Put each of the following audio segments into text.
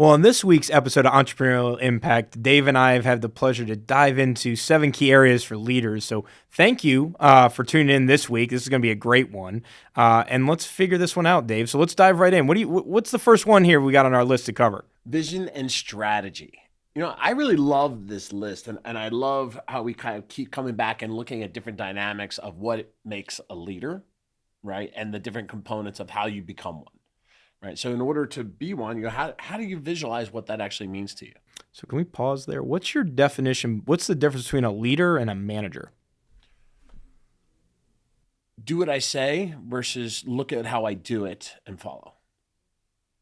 Well, on this week's episode of Entrepreneurial Impact, Dave and I have had the pleasure to dive into 7 key areas for leaders. So thank you for tuning in this week. This is going to be a great one. And let's figure this one out, Dave. So let's dive right in. What's the first one here we got on our list to cover? Vision and strategy. I really love this list, and I love how we kind of keep coming back and looking at different dynamics of what makes a leader, right? And the different components of how you become one, right? So in order to be one, how do you visualize what that actually means to you? So can we pause there? What's your definition? What's the difference between a leader and a manager? Do what I say versus look at how I do it and follow.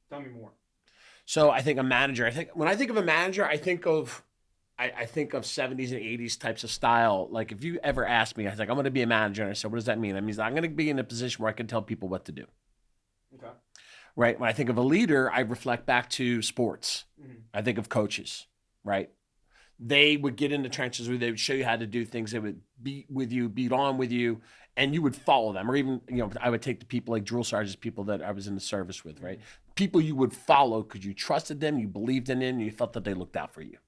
Tell me more. So I think a manager, when I think of a manager, I think of 70s and 80s types of style. Like if you ever asked me, I was like, I'm going to be a manager. And I said, what does that mean? That means I'm going to be in a position where I can tell people what to do. Okay. Right. When I think of a leader, I reflect back to sports. Mm-hmm. I think of coaches, right? They would get in the trenches where they would show you how to do things. They would be with you, beat on with you, and you would follow them. Or even, I would take the people like drill sergeants, people that I was in the service with, right? Mm-hmm. People you would follow because you trusted them, you believed in them, and you felt that they looked out for you.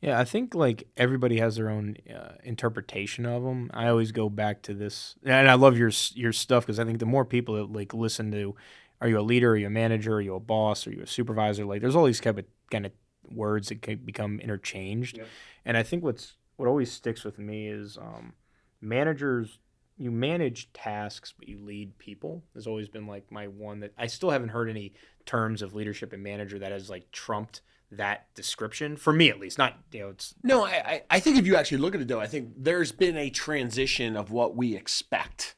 Yeah, I think like everybody has their own interpretation of them. I always go back to this, and I love your stuff because I think the more people that like listen to, are you a leader? Are you a manager? Are you a boss? Are you a supervisor? Like, there's all these kind of words that can become interchanged. Yep. And I think what always sticks with me is managers. You manage tasks, but you lead people. Has always been like my one that I still haven't heard any terms of leadership and manager that has like trumped that description for me, at least. Not it's no. I think if you actually look at it though, I think there's been a transition of what we expect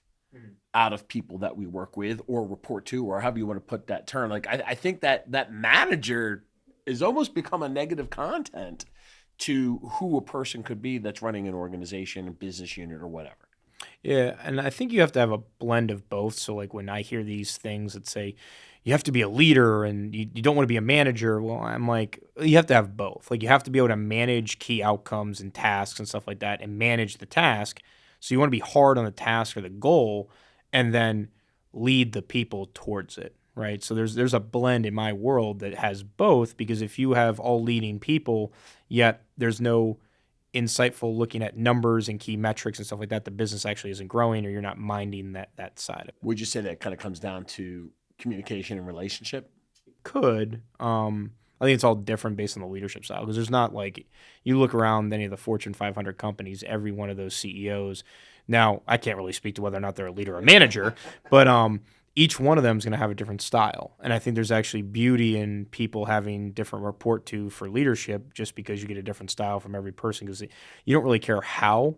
out of people that we work with or report to, or however you want to put that term. Like I think that manager is almost become a negative content to who a person could be that's running an organization, a business unit, or whatever. Yeah, and I think you have to have a blend of both. So like when I hear these things that say you have to be a leader and you don't want to be a manager, well, I'm like, you have to have both. Like you have to be able to manage key outcomes and tasks and stuff like that and manage the task. So you want to be hard on the task or the goal and then lead the people towards it, right? So there's a blend in my world that has both, because if you have all leading people, yet there's no insightful looking at numbers and key metrics and stuff like that, the business actually isn't growing, or you're not minding that side of it. Would you say that kind of comes down to communication and relationship? Could. I think it's all different based on the leadership style, because there's not like, you look around any of the Fortune 500 companies, every one of those CEOs. Now, I can't really speak to whether or not they're a leader or a manager, but each one of them is going to have a different style. And I think there's actually beauty in people having different report to for leadership, just because you get a different style from every person, because you don't really care how,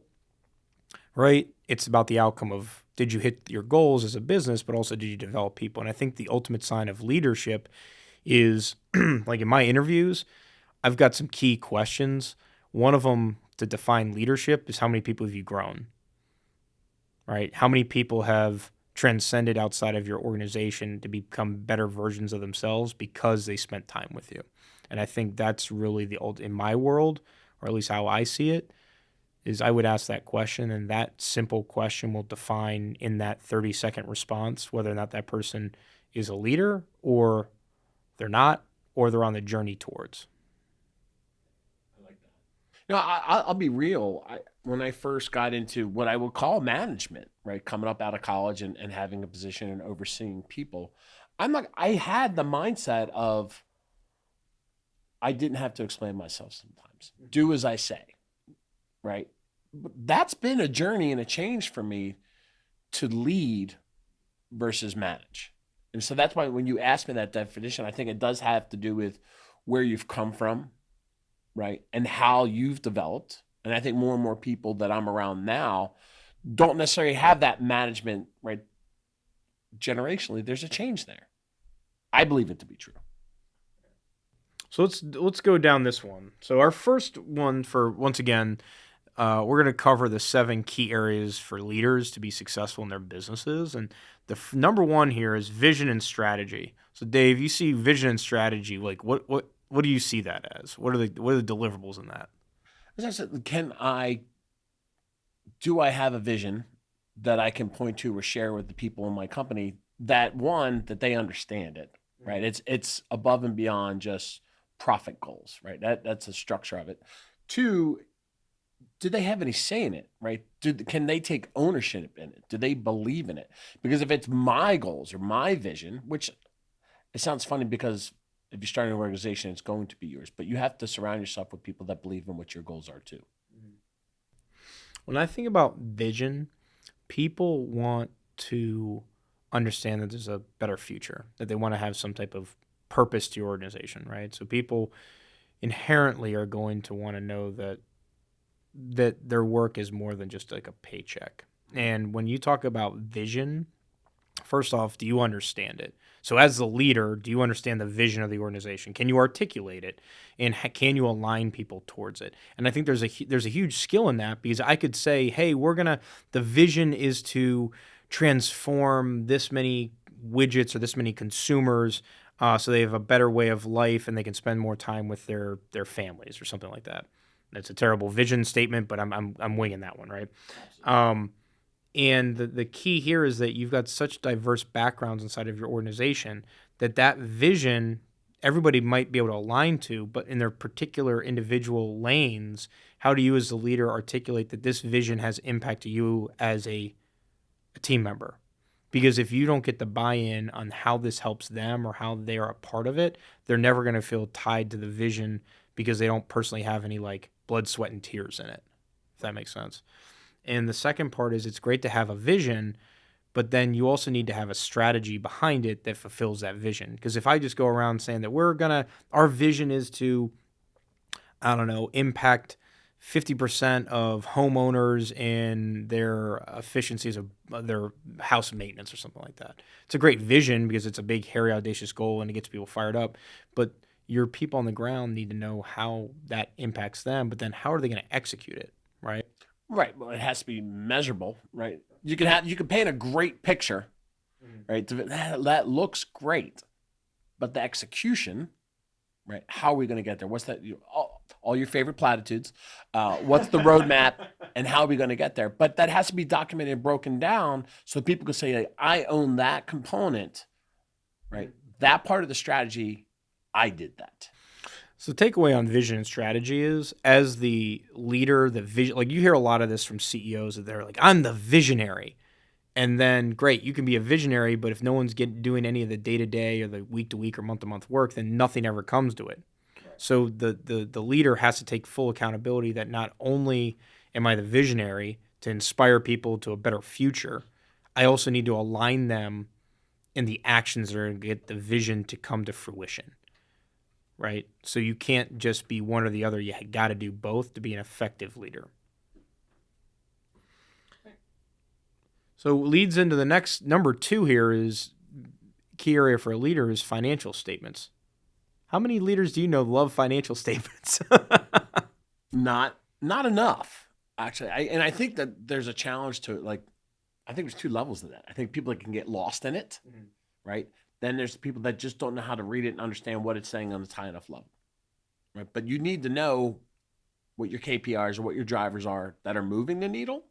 right? It's about the outcome of, did you hit your goals as a business, but also did you develop people? And I think the ultimate sign of leadership is, like in my interviews, I've got some key questions. One of them to define leadership is, how many people have you grown, right? How many people have transcended outside of your organization to become better versions of themselves because they spent time with you? And I think that's really in my world, or at least how I see it, is I would ask that question, and that simple question will define in that 30-second response whether or not that person is a leader, or they're not, or they're on the journey towards. I like that. I'll be real. When I first got into what I would call management, right, coming up out of college and having a position and overseeing people, I had the mindset of, I didn't have to explain myself sometimes. Do as I say, right? But that's been a journey and a change for me to lead versus manage. And so that's why when you ask me that definition, I think it does have to do with where you've come from, right? And how you've developed. And I think more and more people that I'm around now don't necessarily have that management, right? Generationally, there's a change there. I believe it to be true. So let's go down this one. So our first one, for once again, we're going to cover the 7 key areas for leaders to be successful in their businesses. And the number one here is vision and strategy. So Dave, you see vision and strategy, like what do you see that as? What are the deliverables in that? As I said, do I have a vision that I can point to or share with the people in my company that, one, that they understand it, right? It's above and beyond just profit goals, right? That's the structure of it. Two, do they have any say in it, right? Can they take ownership in it? Do they believe in it? Because if it's my goals or my vision, which it sounds funny because if you start an organization, it's going to be yours, but you have to surround yourself with people that believe in what your goals are too. When I think about vision, people want to understand that there's a better future, that they want to have some type of purpose to your organization, right? So people inherently are going to want to know that their work is more than just like a paycheck. And when you talk about vision, first off, do you understand it? So as the leader, do you understand the vision of the organization? Can you articulate it, and can you align people towards it? And I think there's a huge skill in that, because I could say, hey, the vision is to transform this many widgets or this many consumers, so they have a better way of life and they can spend more time with their families or something like that. That's a terrible vision statement, but I'm winging that one, right? And the key here is that you've got such diverse backgrounds inside of your organization that vision everybody might be able to align to, but in their particular individual lanes, how do you as the leader articulate that this vision has impact to you as a team member? Because if you don't get the buy-in on how this helps them or how they are a part of it, they're never going to feel tied to the vision because they don't personally have any like blood, sweat, and tears in it, if that makes sense. And the second part is it's great to have a vision, but then you also need to have a strategy behind it that fulfills that vision. Because if I just go around saying that our vision is to, I don't know, impact 50% of homeowners in their efficiencies of their house maintenance or something like that. It's a great vision because it's a big, hairy, audacious goal and it gets people fired up. But your people on the ground need to know how that impacts them, but then how are they going to execute it, right? Right. Well, it has to be measurable, right? You can paint a great picture, right? That looks great, but the execution, right? How are we going to get there? What's that? All your favorite platitudes. What's the roadmap, and how are we going to get there? But that has to be documented and broken down so people can say, like, I own that component, right? That part of the strategy, I did that. So the takeaway on vision and strategy is, as the leader, the vision, like you hear a lot of this from CEOs that they're like, I'm the visionary. And then great, you can be a visionary, but if no one's doing any of the day-to-day or the week-to-week or month-to-month work, then nothing ever comes to it. Right. So the leader has to take full accountability that not only am I the visionary to inspire people to a better future, I also need to align them in the actions that are going to get the vision to come to fruition. Right? So you can't just be one or the other. You got to do both to be an effective leader. So leads into the next number 2 here is key area for a leader is financial statements. How many leaders do you know love financial statements? Not enough, actually. I think that there's a challenge to it. Like, I think there's 2 levels of that. I think people that can get lost in it, right? Then there's people that just don't know how to read it and understand what it's saying on a high enough level, right? But you need to know what your KPIs or what your drivers are that are moving the needle,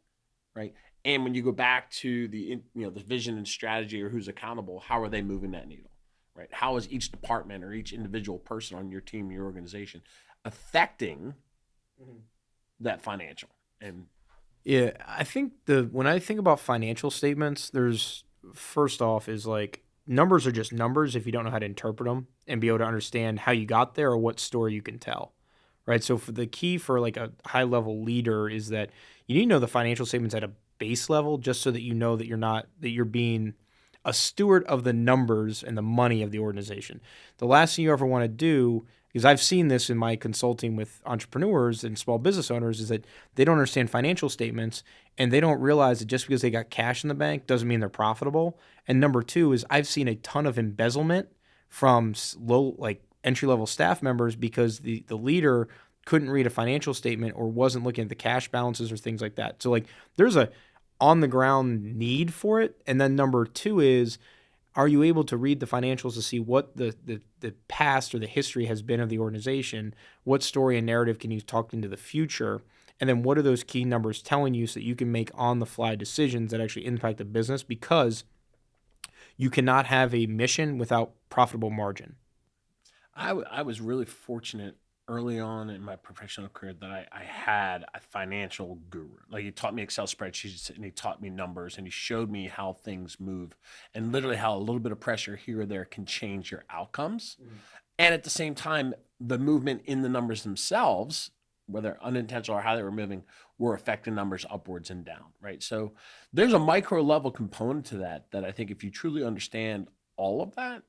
right? And when you go back to the vision and strategy or who's accountable, how are they moving that needle, right? How is each department or each individual person on your team, your organization, affecting that financial? And yeah, I think when I think about financial statements, there's first off is like, numbers are just numbers if you don't know how to interpret them and be able to understand how you got there or what story you can tell, right? So for the key for like a high-level leader is that you need to know the financial statements at a base level just so that you know that you're being a steward of the numbers and the money of the organization. The last thing you ever want to do, because I've seen this in my consulting with entrepreneurs and small business owners, is that they don't understand financial statements and they don't realize that just because they got cash in the bank doesn't mean they're profitable. And number 2 is I've seen a ton of embezzlement from entry-level staff members because the leader couldn't read a financial statement or wasn't looking at the cash balances or things like that. So like there's a on-the-ground need for it. And then number 2 is, are you able to read the financials to see what the past or the history has been of the organization? What story and narrative can you talk into the future? And then what are those key numbers telling you so that you can make on-the-fly decisions that actually impact the business? Because You cannot have a mission without profitable margin. I was really fortunate early on in my professional career that I had a financial guru. Like he taught me Excel spreadsheets and he taught me numbers and he showed me how things move and literally how a little bit of pressure here or there can change your outcomes. And at the same time, the movement in the numbers themselves, whether unintentional or how they were moving, were affecting numbers upwards and down, right? So there's a micro level component to that I think if you truly understand all of that,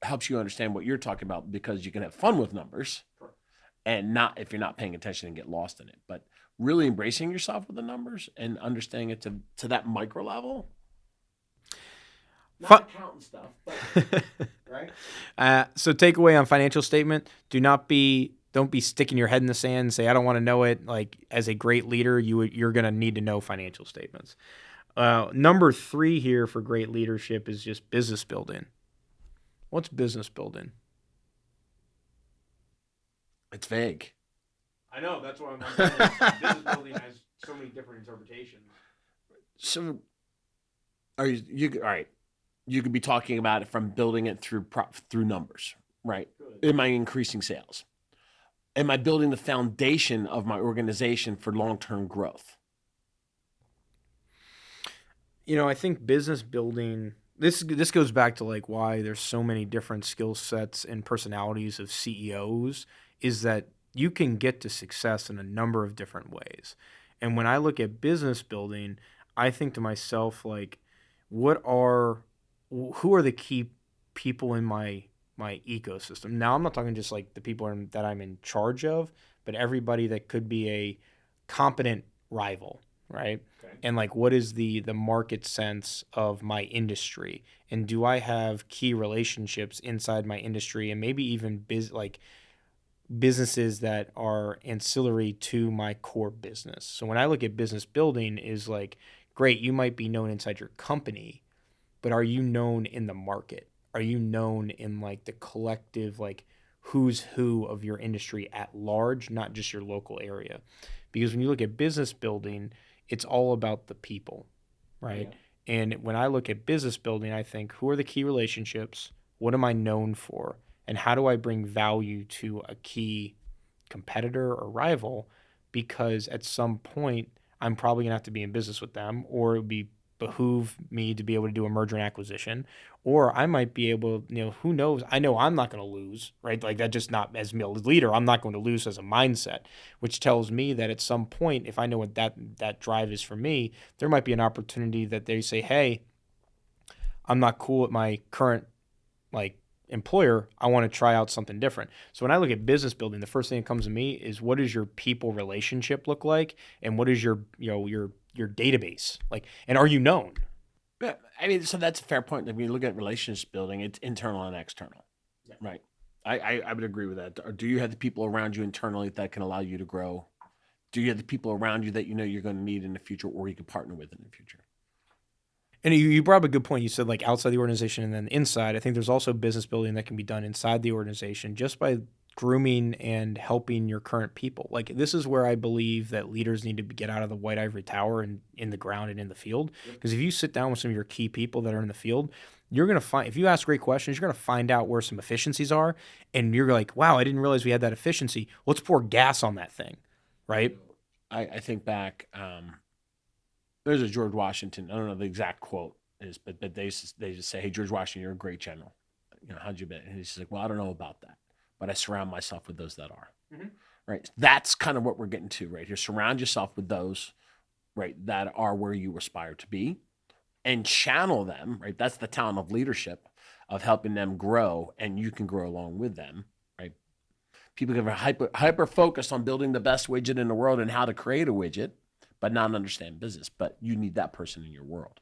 helps you understand what you're talking about because you can have fun with numbers and not if you're not paying attention and get lost in it. But really embracing yourself with the numbers and understanding it to that micro level. Not accountant stuff, but right? So takeaway on financial statement, don't be sticking your head in the sand and say, I don't want to know it. Like as a great leader, you're going to need to know financial statements. Number 3 here for great leadership is just business building. What's business building? It's vague. I know, that's what I'm saying. Business building has so many different interpretations. So are you all right? You could be talking about it from building it through numbers, right? Good. Am I increasing sales? Am I building the foundation of my organization for long-term growth? I think business building, this goes back to like why there's so many different skill sets and personalities of CEOs, is that you can get to success in a number of different ways. And when I look at business building, I think to myself, like, who are the key people in my ecosystem? Now, I'm not talking just like the people that I'm in charge of, but everybody that could be a competent rival, right? Okay. And like, what is the market sense of my industry? And do I have key relationships inside my industry and maybe even businesses that are ancillary to my core business? So when I look at business building is like, great, you might be known inside your company, but are you known in the market? Are you known in like the collective, like who's who of your industry at large, not just your local area? Because when you look at business building, it's all about the people, right? Yeah. And when I look at business building, I think, who are the key relationships? What am I known for? And how do I bring value to a key competitor or rival? Because at some point, I'm probably going to have to be in business with them, or it would behoove me to be able to do a merger and acquisition, or I might be able, who knows? I know I'm not going to lose, right? Like that, just not as a leader, I'm not going to lose as a mindset, which tells me that at some point, if I know what that drive is for me, there might be an opportunity that they say, hey, I'm not cool at my current employer, I want to try out something different. So when I look at business building, the first thing that comes to me is, what does your people relationship look like, and what is your database like, and are you known? Yeah, I mean, so that's a fair point. When you look at relationship building, it's internal and external, yeah. Right? I would agree with that. Or do you have the people around you internally that can allow you to grow? Do you have the people around you that you're going to need in the future, or you could partner with in the future? And you brought up a good point. You said like outside the organization and then inside. I think there's also business building that can be done inside the organization just by grooming and helping your current people. Like this is where I believe that leaders need to get out of the white ivory tower and in the ground and in the field. Because if you sit down with some of your key people that are in the field, you're going to find, if you ask great questions, you're going to find out where some efficiencies are. And you're like, wow, I didn't realize we had that efficiency. Let's pour gas on that thing. Right. I think back, there's a George Washington. I don't know the exact quote is, but they just say, "Hey, George Washington, you're a great general. How'd you bet?" And he's like, "Well, I don't know about that, but I surround myself with those that are." Mm-hmm. Right. That's kind of what we're getting to right here. Surround yourself with those, right, that are where you aspire to be, and channel them. Right. That's the talent of leadership, of helping them grow, and you can grow along with them. Right. People get hyper focused on building the best widget in the world and how to create a widget, but not understand business. But you need that person in your world.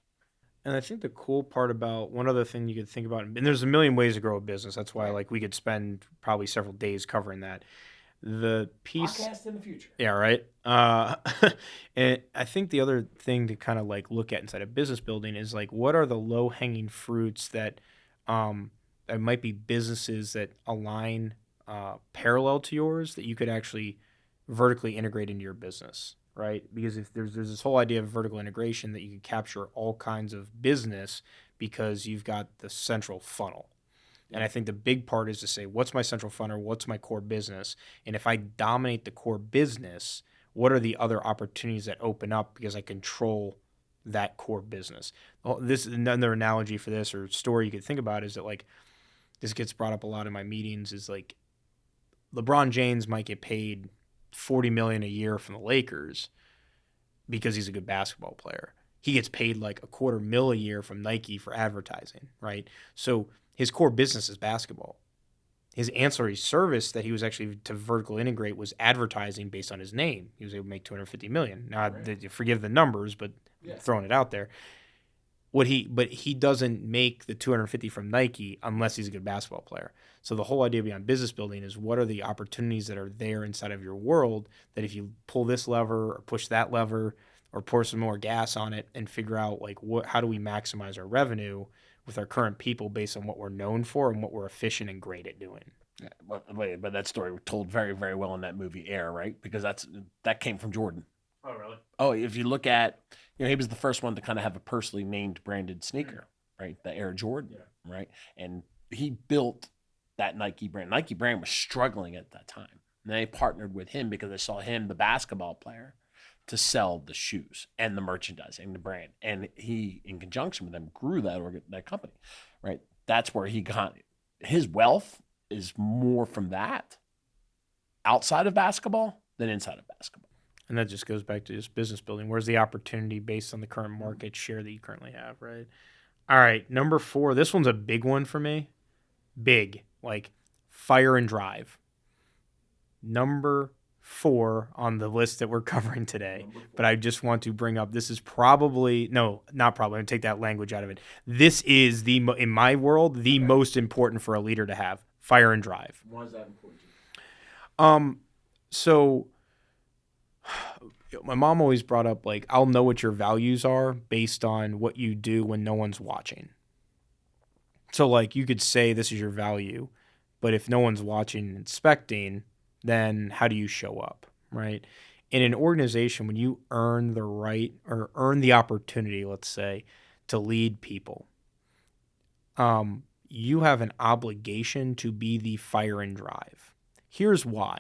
And I think the cool part about one other thing you could think about, and there's a million ways to grow a business. That's why we could spend probably several days covering that. The piece podcast in the future. Yeah, right. And I think the other thing to kind of look at inside of business building is what are the low hanging fruits that that might be businesses that align parallel to yours that you could actually vertically integrate into your business. right? Because if there's this whole idea of vertical integration that you can capture all kinds of business because you've got the central funnel. And I think the big part is to say, what's my central funnel? What's my core business? And if I dominate the core business, what are the other opportunities that open up because I control that core business? This is another analogy for this or story you could think about is that like this gets brought up a lot in my meetings is like LeBron James might get paid $40 million a year from the Lakers because he's a good basketball player. He gets paid like $250,000 a year from Nike for advertising, right? So his core business is basketball. His ancillary service that he was actually to vertical integrate was advertising based on his name. He was able to make $250 million. Now, forgive the numbers, but throwing it out there. But he doesn't make the 250 from Nike unless he's a good basketball player. So the whole idea behind business building is what are the opportunities that are there inside of your world that if you pull this lever or push that lever or pour some more gas on it and figure out like how do we maximize our revenue with our current people based on what we're known for and what we're efficient and great at doing. Yeah, but that story was told very, very well in that movie Air, right? Because that came from Jordan. Oh, really? Oh, if you look at, he was the first one to kind of have a personally named branded sneaker, right? The Air Jordan, right? And he built that Nike brand. Nike brand was struggling at that time. And they partnered with him because they saw him, the basketball player, to sell the shoes and the merchandising, the brand. And he, in conjunction with them, grew that company, right? That's where he got his wealth is more from that outside of basketball than inside of basketball. And that just goes back to just business building. Where's the opportunity based on the current market share that you currently have, right? All right, number 4. This one's a big one for me. Big, like fire and drive. Number 4 on the list that we're covering today. But I just want to bring up, this is probably, no, not probably, I'm going to take that language out of it. This is, in my world, the most important for a leader to have, fire and drive. Why is that important to you? So my mom always brought up, like, I'll know what your values are based on what you do when no one's watching. So, like, you could say this is your value, but if no one's watching and inspecting, then how do you show up, right? In an organization, when you earn the right or earn the opportunity, let's say, to lead people, you have an obligation to be the fire and drive. Here's why.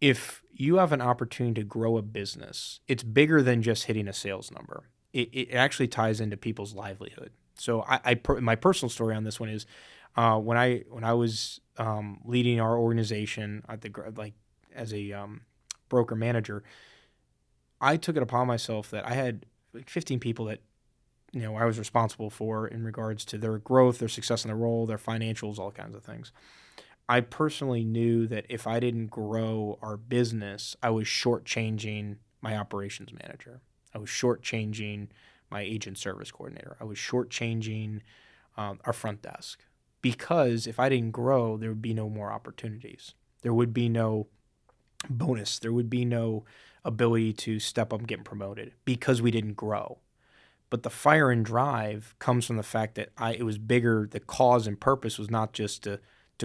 If you have an opportunity to grow a business, it's bigger than just hitting a sales number. It actually ties into people's livelihood. So my personal story on this one is when I was leading our organization as a broker manager, I took it upon myself that I had like 15 people that I was responsible for in regards to their growth, their success in their role, their financials, all kinds of things. I personally knew that if I didn't grow our business, I was shortchanging my operations manager. I was shortchanging my agent service coordinator. I was shortchanging our front desk. Because if I didn't grow, there would be no more opportunities. There would be no bonus. There would be no ability to step up and get promoted because we didn't grow. But the fire and drive comes from the fact that it was bigger. The cause and purpose was not just to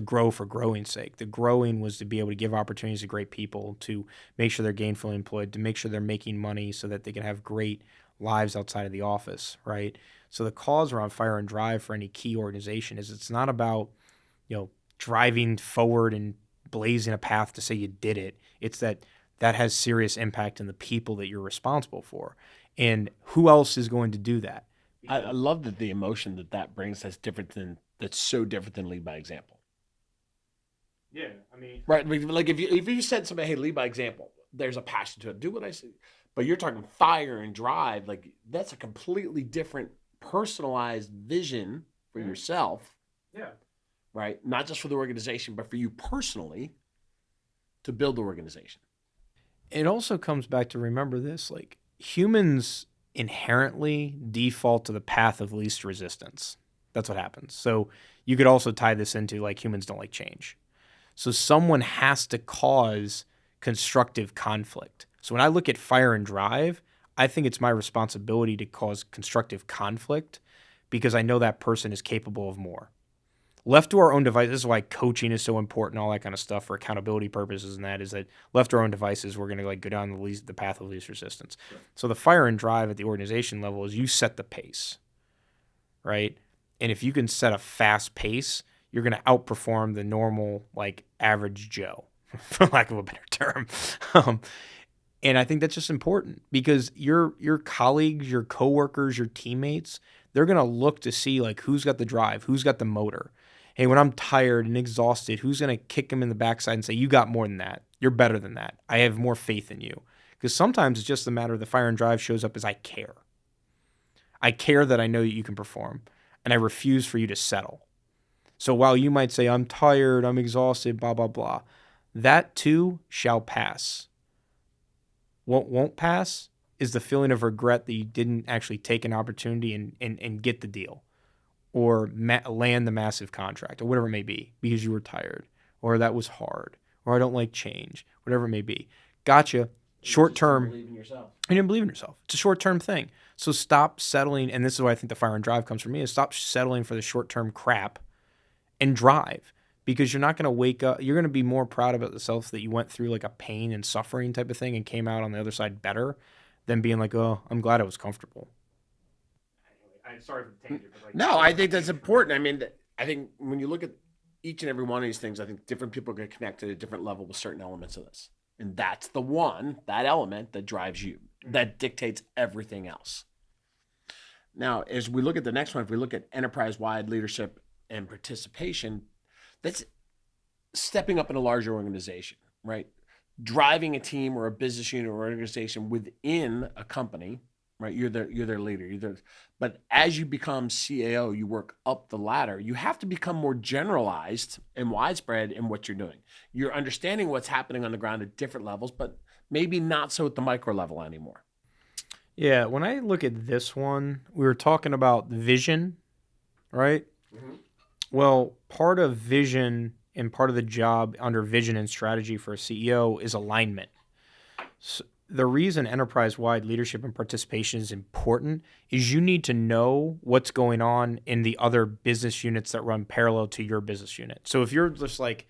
grow for growing's sake. The growing was to be able to give opportunities to great people, to make sure they're gainfully employed, to make sure they're making money so that they can have great lives outside of the office, right? So the cause around fire and drive for any key organization is it's not about, driving forward and blazing a path to say you did it. It's that has serious impact in the people that you're responsible for. And who else is going to do that? I love that the emotion that brings that's so different than lead by example. Yeah, I mean, right. Like if you said to somebody, "Hey, lead by example," there's a passion to it. Do what I say. But you're talking fire and drive. Like that's a completely different personalized vision for yourself. Yeah. Right. Not just for the organization, but for you personally to build the organization. It also comes back to remember this: like humans inherently default to the path of least resistance. That's what happens. So you could also tie this into like humans don't like change. So someone has to cause constructive conflict. So when I look at fire and drive, I think it's my responsibility to cause constructive conflict because I know that person is capable of more. Left to our own devices, this is why coaching is so important, all that kind of stuff for accountability purposes, and that is that left to our own devices, we're going to like go down the path of least resistance. Right. So the fire and drive at the organization level is you set the pace, right? And if you can set a fast pace, you're going to outperform the normal like average Joe, for lack of a better term. And I think that's just important because your colleagues, your coworkers, your teammates, they're going to look to see like who's got the drive, who's got the motor. Hey, when I'm tired and exhausted, who's going to kick him in the backside and say, you got more than that. You're better than that. I have more faith in you. Because sometimes it's just a matter of the fire and drive shows up as I care. I care that I know that you can perform, and I refuse for you to settle. So while you might say, I'm tired, I'm exhausted, blah, blah, blah, that too shall pass. What won't pass is the feeling of regret that you didn't actually take an opportunity and get the deal or land the massive contract or whatever it may be because you were tired or that was hard or I don't like change, whatever it may be. Gotcha. Short term. You didn't believe in yourself. It's a short term thing. So stop settling. And this is why I think the fire and drive comes from me is stop settling for the short term crap and drive. Because you're not going to wake up, you're going to be more proud about yourself that you went through like a pain and suffering type of thing and came out on the other side better than being like, oh, I'm glad I was comfortable. I'm sorry for the tangent. But no, I think that's important. I mean, I think when you look at each and every one of these things, I think different people get connected at a different level with certain elements of this. And that's the one, that element that drives you, that dictates everything else. Now, as we look at the next one, if we look at enterprise-wide leadership and participation, that's stepping up in a larger organization, right? Driving a team or a business unit or organization within a company, right? You're their leader. But as you become CAO, you work up the ladder. You have to become more generalized and widespread in what you're doing. You're understanding what's happening on the ground at different levels, but maybe not so at the micro level anymore. Yeah, when I look at this one, we were talking about vision, right? Mm-hmm. Well, part of vision and part of the job under vision and strategy for a CEO is alignment. So the reason enterprise-wide leadership and participation is important is you need to know what's going on in the other business units that run parallel to your business unit. So if you're just like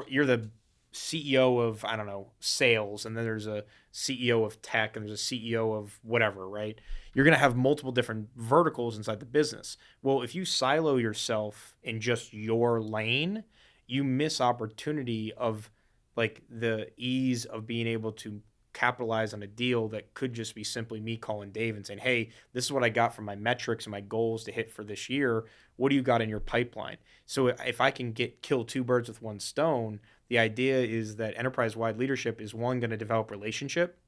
you're the CEO of, I don't know, sales, and then there's a CEO of tech, and there's a CEO of whatever, right? You're going to have multiple different verticals inside the business. Well, if you silo yourself in just your lane, you miss opportunity of like the ease of being able to capitalize on a deal that could just be simply me calling Dave and saying, hey, this is what I got from my metrics and my goals to hit for this year. What do you got in your pipeline? So if I can kill two birds with one stone, the idea is that enterprise-wide leadership is one, going to develop relationship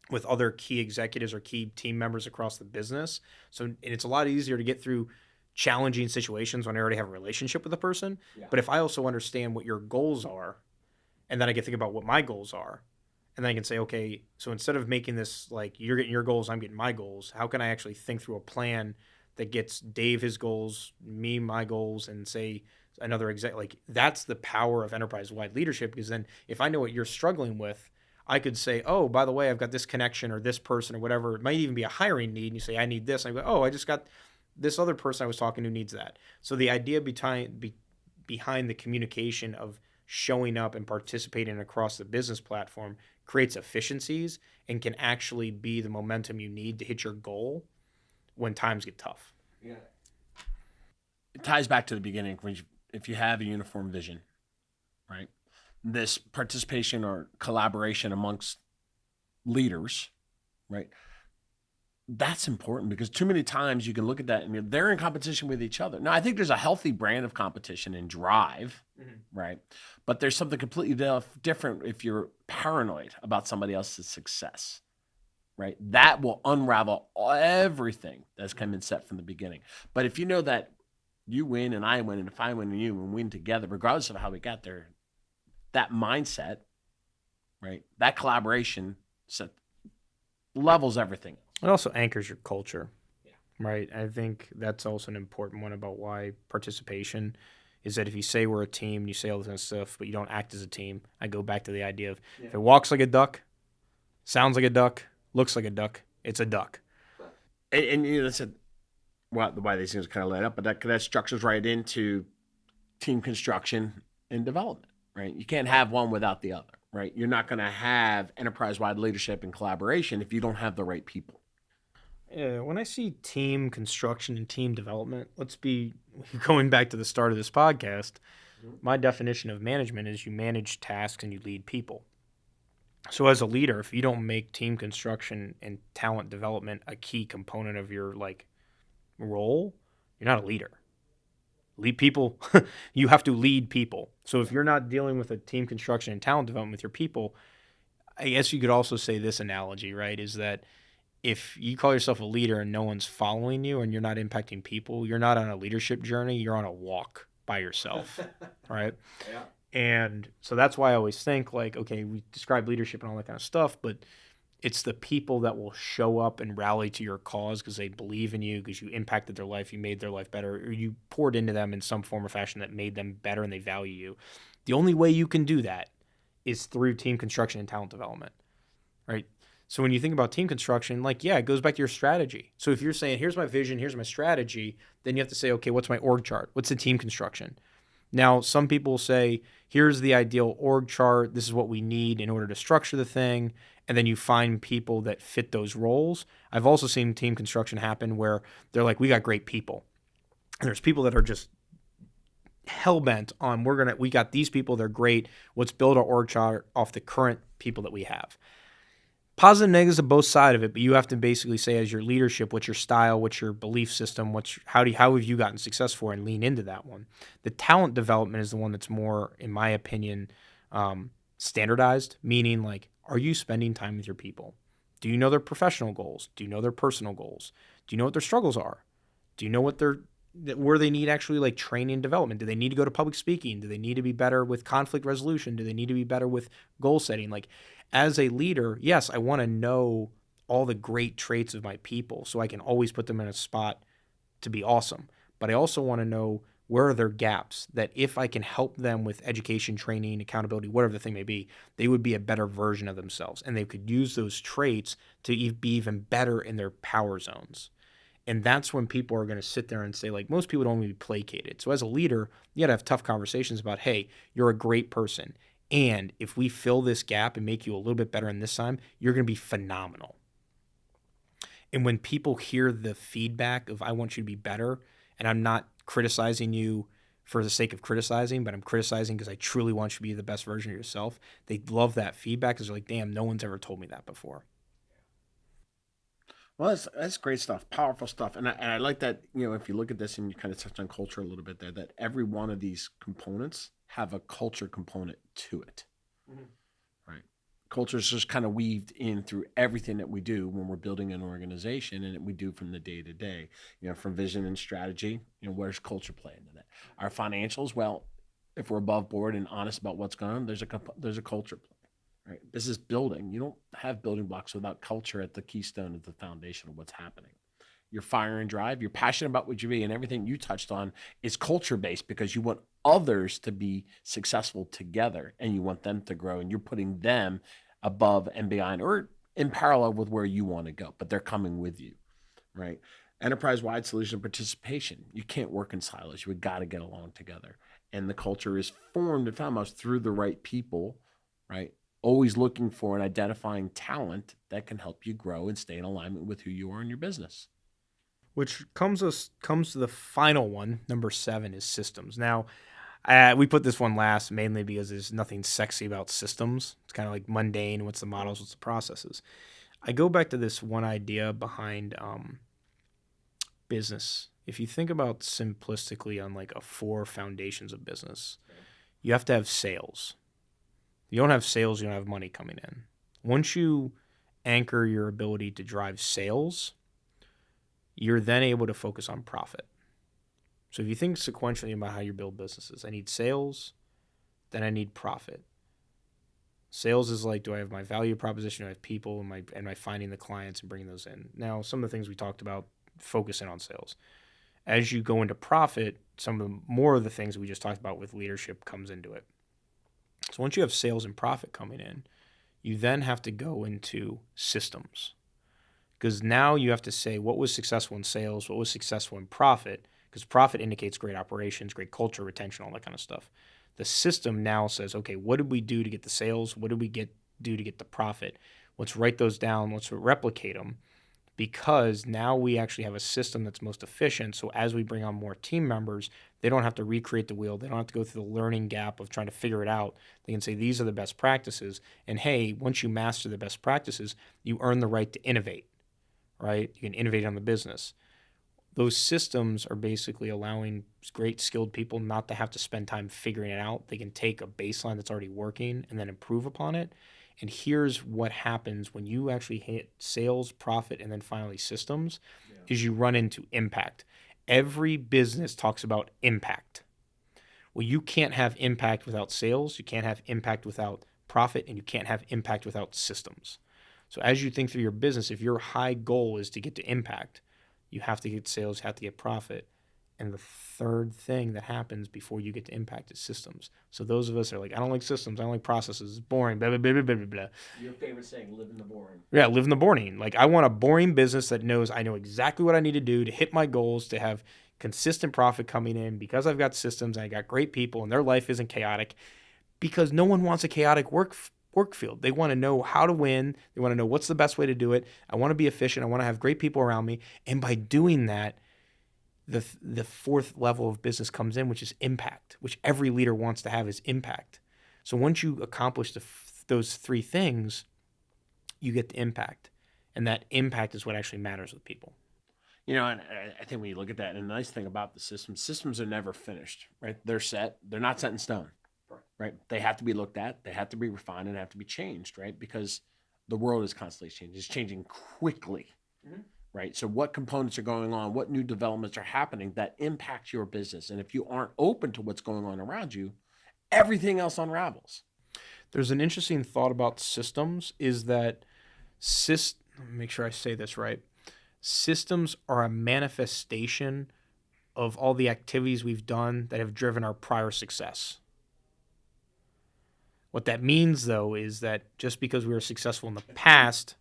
with other key executives or key team members across the business. So, and it's a lot easier to get through challenging situations when I already have a relationship with a person. Yeah. But if I also understand what your goals are, and then I can think about what my goals are, and then I can say, okay, so instead of making this like you're getting your goals, I'm getting my goals, how can I actually think through a plan that gets Dave his goals, me my goals, and say another exec, like that's the power of enterprise-wide leadership. Because then if I know what you're struggling with, I could say, oh, by the way, I've got this connection or this person or whatever. It might even be a hiring need. And you say, I need this. And I go, oh, I just got this other person I was talking to needs that. So the idea behind the communication of showing up and participating across the business platform creates efficiencies and can actually be the momentum you need to hit your goal when times get tough. Yeah. It ties back to the beginning. If you have a uniform vision, right? This participation or collaboration amongst leaders, right? That's important because too many times you can look at that and they're in competition with each other. Now, I think there's a healthy brand of competition and drive, right? But there's something completely different if you're paranoid about somebody else's success, right? That will unravel everything that's come in set from the beginning. But if you know that you win and I win, and if I win and you win together, regardless of how we got there, that mindset, right? That collaboration set levels everything. It also anchors your culture, right? I think that's also an important one about why participation is that if you say we're a team, you say all this kind of stuff, but you don't act as a team. I go back to the idea of if it walks like a duck, sounds like a duck, looks like a duck, it's a duck. And you know, that's why these things are kind of laid up, but that structures right into team construction and development, right? You can't have one without the other, right? You're not going to have enterprise-wide leadership and collaboration if you don't have the right people. Yeah, when I see team construction and team development, let's be going back to the start of this podcast. My definition of management is you manage tasks and you lead people. So as a leader, if you don't make team construction and talent development a key component of your like role, you're not a leader. Lead people, you have to lead people. So if you're not dealing with a team construction and talent development with your people, I guess you could also say this analogy, right? Is that if you call yourself a leader and no one's following you and you're not impacting people, you're not on a leadership journey, you're on a walk by yourself, right? Yeah. And so that's why I always think like, okay, we describe leadership and all that kind of stuff, but it's the people that will show up and rally to your cause because they believe in you, because you impacted their life, you made their life better, or you poured into them in some form or fashion that made them better and they value you. The only way you can do that is through team construction and talent development, right? So when you think about team construction, like, yeah, it goes back to your strategy. So if you're saying, here's my vision, here's my strategy, then you have to say, okay, what's my org chart? What's the team construction? Now, some people say, here's the ideal org chart. This is what we need in order to structure the thing. And then you find people that fit those roles. I've also seen team construction happen where they're like, we got great people. And there's people that are just hell-bent on, we got these people, they're great. Let's build our org chart off the current people that we have. Positive and negatives of both sides of it, but you have to basically say as your leadership, what's your style, what's your belief system, how have you gotten success for, and lean into that one. The talent development is the one that's more, in my opinion, standardized, meaning like, are you spending time with your people? Do you know their professional goals? Do you know their personal goals? Do you know what their struggles are? Do you know where they need actually like training and development? Do they need to go to public speaking? Do they need to be better with conflict resolution? Do they need to be better with goal setting? Like, as a leader, yes, I want to know all the great traits of my people so I can always put them in a spot to be awesome. But I also want to know where are their gaps, that if I can help them with education, training, accountability, whatever the thing may be, they would be a better version of themselves. And they could use those traits to be even better in their power zones. And that's when people are going to sit there and say, like, most people don't want to be placated. So as a leader, you got to have tough conversations about, hey, you're a great person. And if we fill this gap and make you a little bit better in this time, you're going to be phenomenal. And when people hear the feedback of, I want you to be better, and I'm not criticizing you for the sake of criticizing, but I'm criticizing because I truly want you to be the best version of yourself, they love that feedback because they're like, damn, no one's ever told me that before. Well, that's great stuff, powerful stuff, and I like that. If you look at this and you kind of touched on culture a little bit there, that every one of these components have a culture component to it, right? Culture is just kind of weaved in through everything that we do when we're building an organization, and we do from the day to day. From vision and strategy. Where's culture play into that? Our financials. Well, if we're above board and honest about what's going on, there's a culture play. Right. This is building. You don't have building blocks without culture at the keystone, at the foundation of what's happening. Your fire and drive, you're passionate about what you be, and everything you touched on is culture based because you want others to be successful together and you want them to grow, and you're putting them above and beyond or in parallel with where you want to go, but they're coming with you, right? Enterprise-wide solution participation. You can't work in silos. You've got to get along together. And the culture is formed and foremost through the right people, right? Always looking for and identifying talent that can help you grow and stay in alignment with who you are in your business. Which comes to the final one, number 7, is systems. Now, we put this one last mainly because there's nothing sexy about systems. It's kind of like mundane. What's the models? What's the processes? I go back to this one idea behind business. If you think about simplistically on like 4 foundations of business, you have to have sales. You don't have sales, you don't have money coming in. Once you anchor your ability to drive sales, you're then able to focus on profit. So if you think sequentially about how you build businesses, I need sales, then I need profit. Sales is like, do I have my value proposition? Do I have people? Am I finding the clients and bringing those in? Now, some of the things we talked about, focusing on sales. As you go into profit, some of the more of the things we just talked about with leadership comes into it. So once you have sales and profit coming in, you then have to go into systems. Because now you have to say what was successful in sales, what was successful in profit, because profit indicates great operations, great culture, retention, all that kind of stuff. The system now says, okay, what did we do to get the sales? What did we do to get the profit? Let's write those down. Let's replicate them, because now we actually have a system that's most efficient. So as we bring on more team members, they don't have to recreate the wheel. They don't have to go through the learning gap of trying to figure it out. They can say, these are the best practices. And hey, once you master the best practices, you earn the right to innovate, right? You can innovate on the business. Those systems are basically allowing great skilled people not to have to spend time figuring it out. They can take a baseline that's already working and then improve upon it. And here's what happens when you actually hit sales, profit, and then finally systems, is you run into impact. Every business talks about impact. Well, you can't have impact without sales. You can't have impact without profit, and you can't have impact without systems. So as you think through your business, if your high goal is to get to impact, you have to get sales, you have to get profit. And the third thing that happens before you get to impact is systems. So those of us are like, I don't like systems, I don't like processes, it's boring, blah, blah, blah, blah, blah, blah. Your favorite saying, live in the boring. Yeah, live in the boring. Like, I want a boring business that knows I know exactly what I need to do to hit my goals, to have consistent profit coming in because I've got systems and I got great people and their life isn't chaotic, because no one wants a chaotic work field. They want to know how to win. They want to know what's the best way to do it. I want to be efficient. I want to have great people around me. And by doing that, the fourth level of business comes in, which is impact, which every leader wants to have, is impact. So once you accomplish those three things, you get the impact. And that impact is what actually matters with people. You know, and I think when you look at that, and the nice thing about the systems are never finished, right? They're set. They're not set in stone, right? They have to be looked at. They have to be refined and have to be changed, right? Because the world is constantly changing. It's changing quickly. Mm-hmm. Right. So what components are going on? What new developments are happening that impact your business? And if you aren't open to what's going on around you, everything else unravels. There's an interesting thought about systems, is that make sure I say this right. Systems are a manifestation of all the activities we've done that have driven our prior success. What that means, though, is that just because we were successful in the past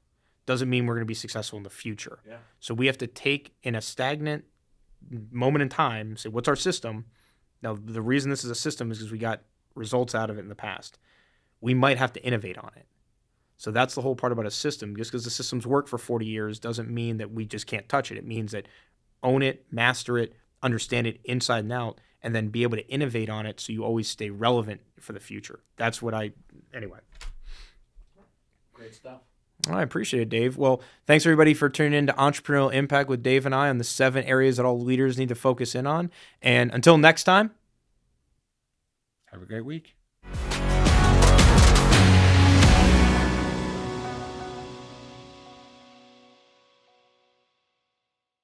doesn't mean we're going to be successful in the future. Yeah. So we have to take, in a stagnant moment in time, say, what's our system? Now, the reason this is a system is because we got results out of it in the past. We might have to innovate on it. So that's the whole part about a system. Just because the system's worked for 40 years doesn't mean that we just can't touch it. It means that own it, master it, understand it inside and out, and then be able to innovate on it so you always stay relevant for the future. That's what anyway. Great stuff. I appreciate it, Dave. Well, thanks everybody for tuning in to Entrepreneurial Impact with Dave and I on the 7 areas that all leaders need to focus in on. And until next time, have a great week.